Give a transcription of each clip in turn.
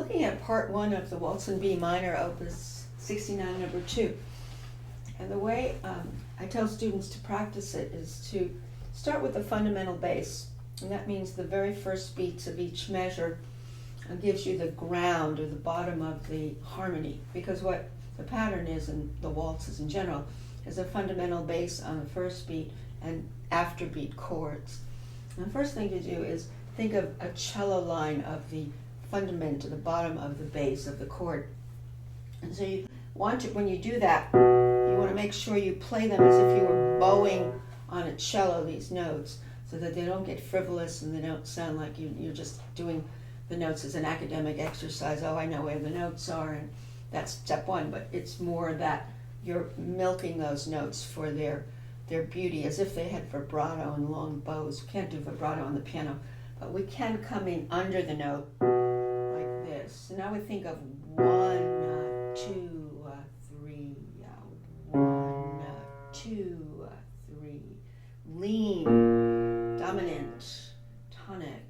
looking at part 1 of the Waltz in B minor, opus 69, number 2. And the way I tell students to practice it is to start with the fundamental bass. And that means the very first beats of each measure gives you the ground or the bottom of the harmony. Because what the pattern is in the waltzes in general is a fundamental bass on the first beat and afterbeat chords. And the first thing to do is think of a cello line of the fundament, the bottom of the bass of the chord. And so you want to, when you do that, you want to make sure you play them as if you were bowing on a cello, these notes, so that they don't get frivolous and they don't sound like you're just doing the notes as an academic exercise. Oh, I know where the notes are, and that's step 1, but it's more that you're milking those notes for their beauty, as if they had vibrato and long bows. We can't do vibrato on the piano, but we can come in under the note like this. So now we think of 1, 2, 3, 1, 2, 3. Lean, dominant, tonic.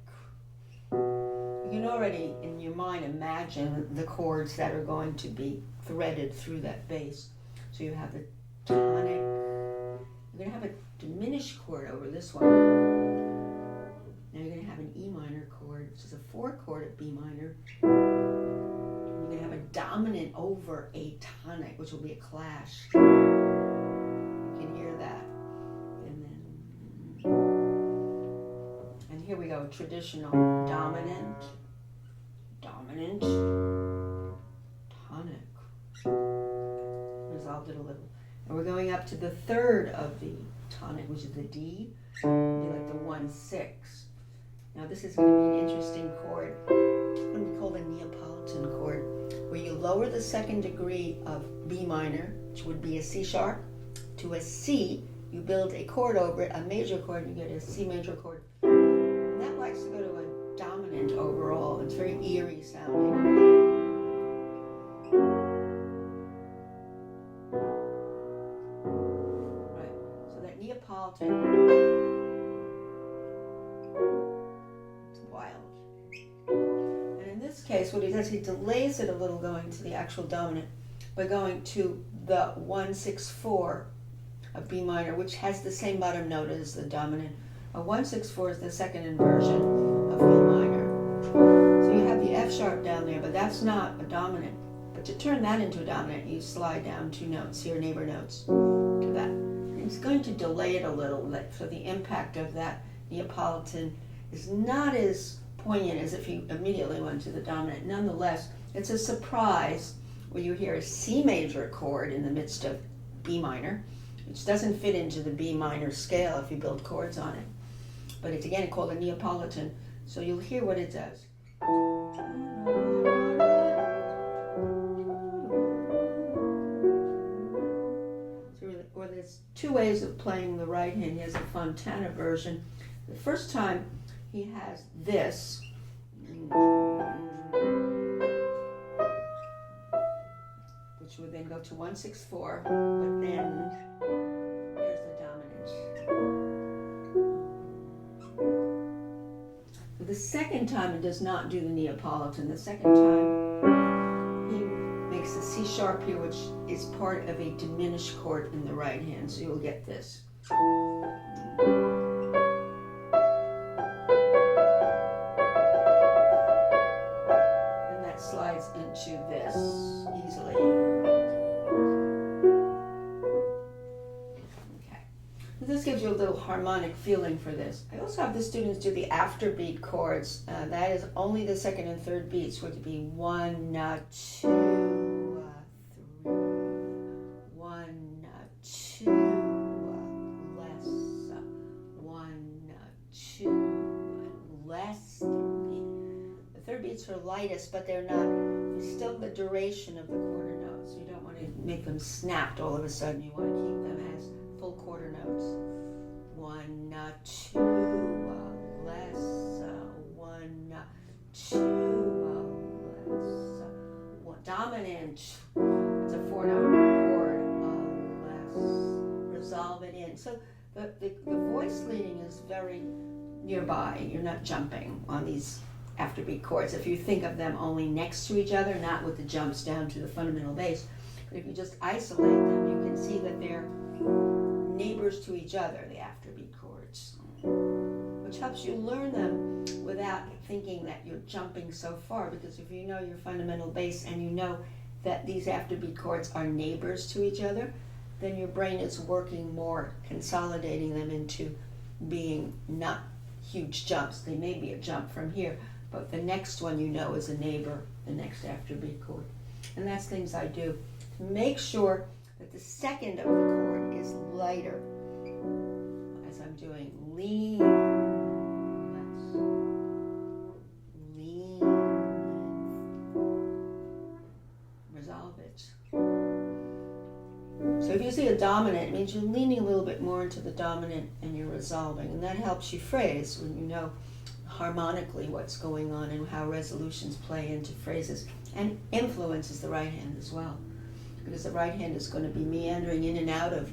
You can already in your mind imagine the chords that are going to be threaded through that bass. So you have the tonic. You're going to have a diminished chord over this one. Now you're going to have an E minor chord, which is a 4 chord at B minor. You're going to have a dominant over a tonic, which will be a clash. You can hear that. And here we go, traditional dominant, dominant, tonic. Resolved it a little. And we're going up to the 3rd of the tonic, which is the D. Be like the 1-6. Now this is going to be an interesting chord. It's going to be called a Neapolitan chord, where you lower the 2nd degree of B minor, which would be a C sharp, to a C. You build a chord over it, a major chord, and you get a C major chord. And that likes to go to a dominant overall. It's very eerie sounding. Neapolitan. It's wild. And in this case, what he does, he delays it a little going to the actual dominant by going to the 1-6-4 of B minor, which has the same bottom note as the dominant. A 1-6-4 is the 2nd inversion of B minor. So you have the F sharp down there, but that's not a dominant. But to turn that into a dominant, you slide down 2 notes here, neighbor notes, to that. It's going to delay it a little, so the impact of that Neapolitan is not as poignant as if you immediately went to the dominant. Nonetheless, it's a surprise where you hear a C major chord in the midst of B minor, which doesn't fit into the B minor scale if you build chords on it. But it's again called a Neapolitan, so you'll hear what it does. Or there's 2 ways of playing the right hand. He has a Fontana version. The first time he has this, which would then go to 1-6-4, but then here's the dominant. The second time it does not do the Neapolitan. The second time he makes a C sharp here, which is part of a diminished chord in the right hand, so you'll get this. And that slides into this easily. Okay. This gives you a little harmonic feeling for this. I also have the students do the afterbeat chords. That is only the 2nd and 3rd beats, would be 1, 2, 1, 2, less, 1, 2, less, 3 beat. The 3rd beats are lightest, but they're still the duration of the quarter notes. You don't want to make them snapped all of a sudden. You want to keep them as full quarter notes. 1, 2, less, 1, 2, less, 1, dominant. It's a 4-note chord, less, resolve it in. So the voice leading is very nearby. You're not jumping on these afterbeat chords. If you think of them only next to each other, not with the jumps down to the fundamental bass, but if you just isolate them, you can see that they're neighbors to each other, the afterbeat chords, which helps you learn them without thinking that you're jumping so far, because if you know your fundamental bass and you know that these afterbeat chords are neighbors to each other, then your brain is working more, consolidating them into being not huge jumps. They may be a jump from here, but the next one you know is a neighbor, the next afterbeat chord. And that's things I do to make sure that the second of the chord is lighter, as I'm doing lean, less, lean, resolve it. So if you see a dominant, it means you're leaning a little bit more into the dominant and you're resolving, and that helps you phrase when you know harmonically what's going on and how resolutions play into phrases, and influences the right hand as well, because the right hand is going to be meandering in and out of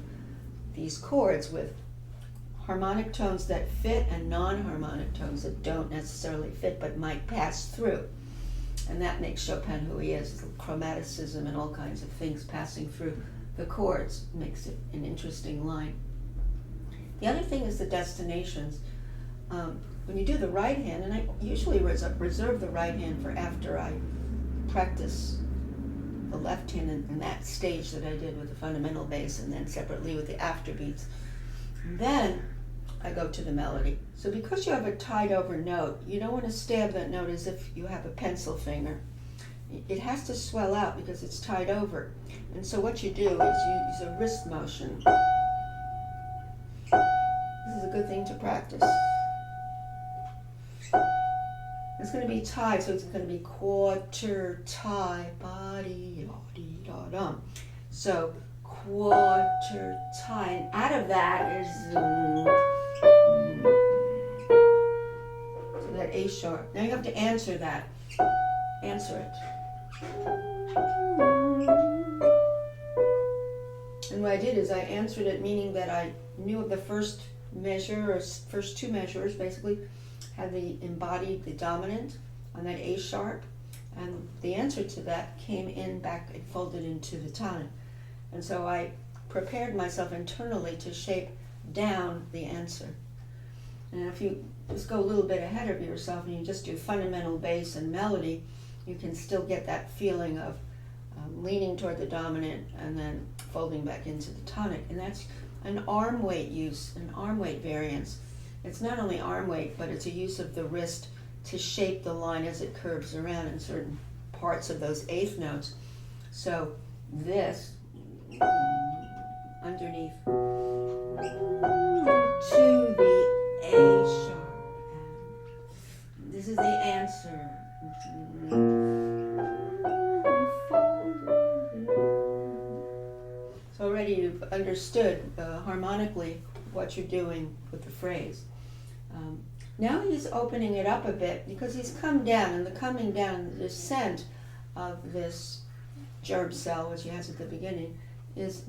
these chords with harmonic tones that fit and non-harmonic tones that don't necessarily fit but might pass through. And that makes Chopin who he is. Chromaticism and all kinds of things passing through the chords makes it an interesting line. The other thing is the destinations. When you do the right hand, and I usually reserve the right hand for after I practice the left hand in that stage that I did with the fundamental bass, and then separately with the afterbeats. And then I go to the melody. So because you have a tied over note, you don't want to stab that note as if you have a pencil finger. It has to swell out because it's tied over. And so what you do is you use a wrist motion. This is a good thing to practice. It's going to be tied, so it's going to be quarter tie, body, da dum. So quarter tie, and out of that is so that A sharp. Now you have to answer that. Answer it. And what I did is I answered it, meaning that I knew the first measure, or first two measures basically, had the embodied the dominant on that A sharp, and the answer to that came in back and folded into the tonic. And so I prepared myself internally to shape down the answer. And if you just go a little bit ahead of yourself and you just do fundamental bass and melody, you can still get that feeling of leaning toward the dominant and then folding back into the tonic. And that's an arm weight use, an arm weight variance. It's not only arm weight, but it's a use of the wrist to shape the line as it curves around in certain parts of those eighth notes. So this, underneath, to the A sharp. And this is the answer. So already you've understood harmonically what you're doing with the phrase. Now he's opening it up a bit because he's come down, and the coming down, the descent of this gerb cell, which he has at the beginning,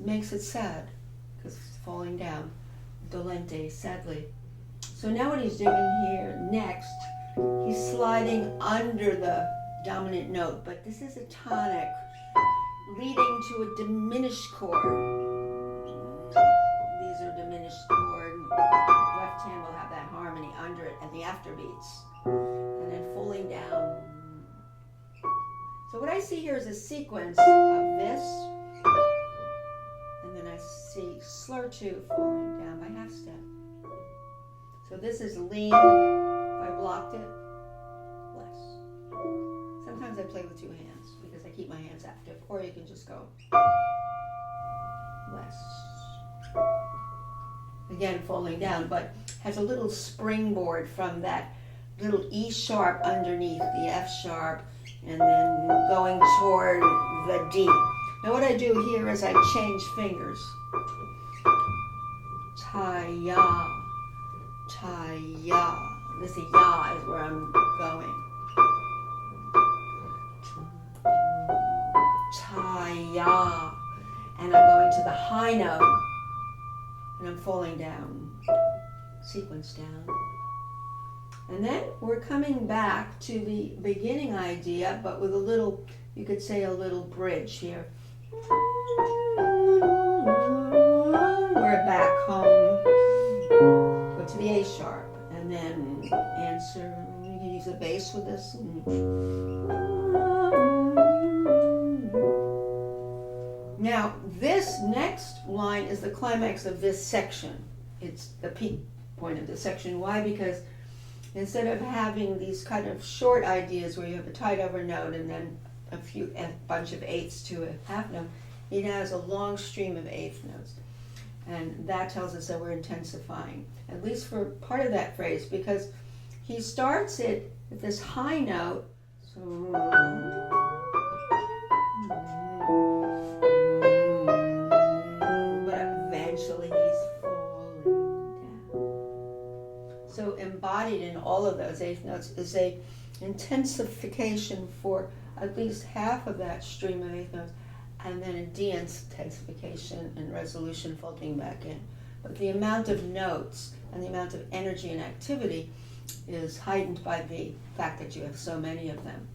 makes it sad because it's falling down, dolente, sadly. So now what he's doing here next, he's sliding under the dominant note, but this is a tonic leading to a diminished chord. These are diminished chord. Left hand will have that harmony under it and the afterbeats, and then falling down. So what I see here is a sequence of this, and then I see slur 2 falling down by half step. So this is lean. If I blocked it, less. Sometimes I play with two hands because I keep my hands active, or you can just go less. Again, falling down, but has a little springboard from that little E sharp underneath the F sharp, and then going toward the D. Now what I do here is I change fingers. Ta-ya, ta-ya. This ya is where I'm going. Ta-ya. And I'm going to the high note, and I'm falling down, sequence down. And then we're coming back to the beginning idea, but with a little, you could say a little bridge here. We're back home. Go to the A sharp, and then answer. You can use the bass with this. Now, this next line is the climax of this section. It's the peak point of the section. Why? Because instead of having these kind of short ideas where you have a tight over note and then a bunch of eighths to a half note, it has a long stream of eighth notes. And that tells us that we're intensifying, at least for part of that phrase, because he starts it at this high note. So, but eventually he's falling down. So embodied in all of those eighth notes is a intensification for at least half of that stream of eighth notes, and then a de-intensification and resolution folding back in. But the amount of notes and the amount of energy and activity is heightened by the fact that you have so many of them.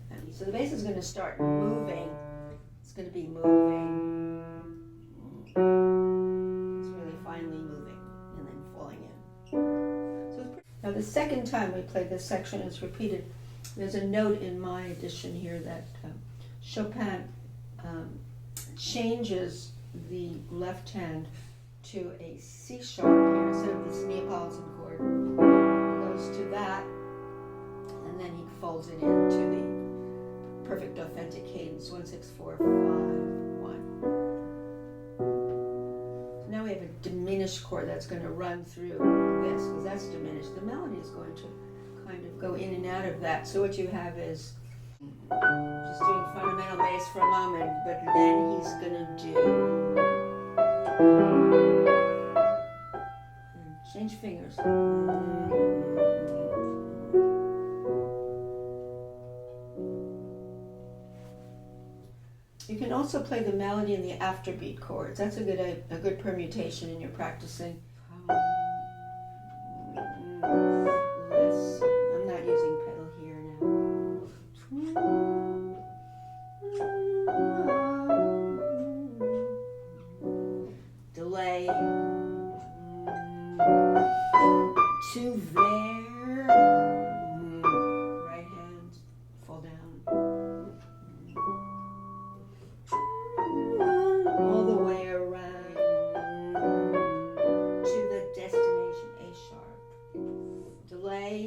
And so the bass is going to start moving. It's going to be moving. It's really finely moving and then falling in. Now the second time we play this section, it's repeated. There's a note in my edition here that Chopin changes the left hand to a C sharp here instead of this Neapolitan chord. Goes to that, and then he folds it into the perfect authentic cadence 1 6 4 5 1. So now we have a diminished chord that's going to run through this because that's diminished. The melody is going to kind of go in and out of that. So what you have is just doing fundamental bass for a moment, but then he's gonna do change fingers. You can also play the melody and the afterbeat chords. That's a good permutation in your practicing. I'm not using pedal here now. Delay to there. Right hand, fall down. All the way around to the destination A sharp. Delay.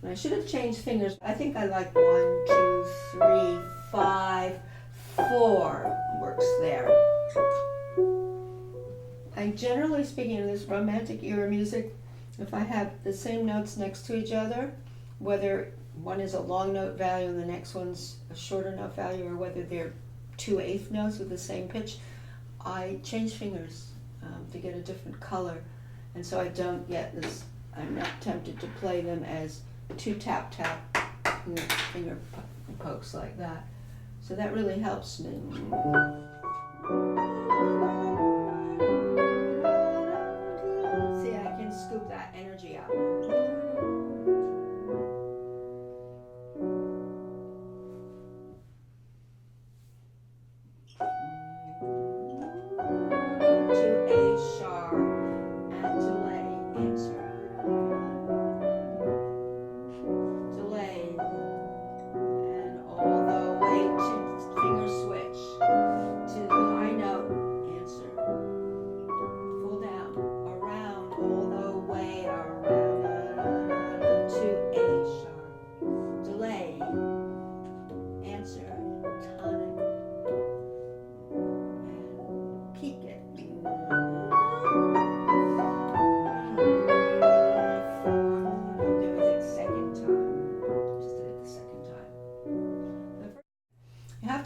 I should have changed fingers. I think I like 1, 2, 3, 5, 4 works there. I generally speaking in this romantic era music, if I have the same notes next to each other, whether one is a long note value and the next one's a shorter note value, or whether they're 2 eighth notes with the same pitch, I change fingers to get a different color. And so I don't get this, I'm not tempted to play them as 2 tap finger pokes like that. So that really helps me. See, I can scoop that energy out.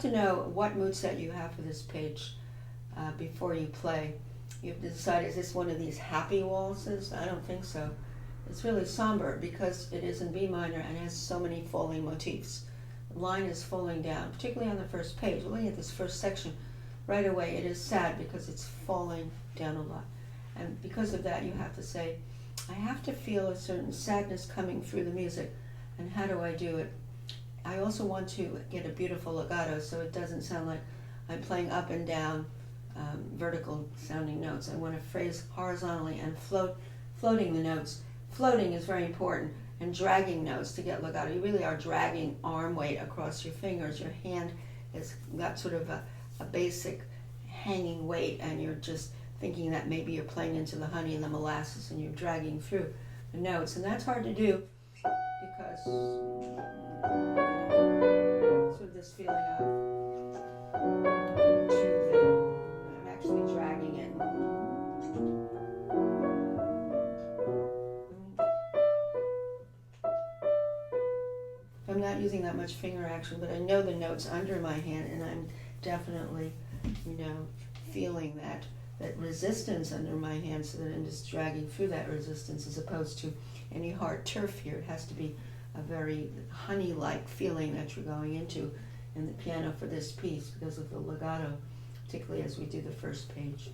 To know what mood set you have for this page before you play. You have to decide, is this one of these happy waltzes? I don't think so. It's really somber because it is in B minor and has so many falling motifs. The line is falling down, particularly on the first page. Looking at this first section, right away it is sad because it's falling down a lot. And because of that, you have to say, I have to feel a certain sadness coming through the music. And how do I do it? I also want to get a beautiful legato so it doesn't sound like I'm playing up and down vertical sounding notes. I want to phrase horizontally and floating the notes. Floating is very important, and dragging notes to get legato. You really are dragging arm weight across your fingers. Your hand has got sort of a basic hanging weight, and you're just thinking that maybe you're playing into the honey and the molasses and you're dragging through the notes. And that's hard to do because sort of this feeling of I'm actually dragging it. I'm not using that much finger action, but I know the notes under my hand, and I'm definitely, feeling that resistance under my hand, so that I'm just dragging through that resistance as opposed to any hard turf here. It has to be a very honey-like feeling that you're going into in the piano for this piece because of the legato, particularly as we do the first page.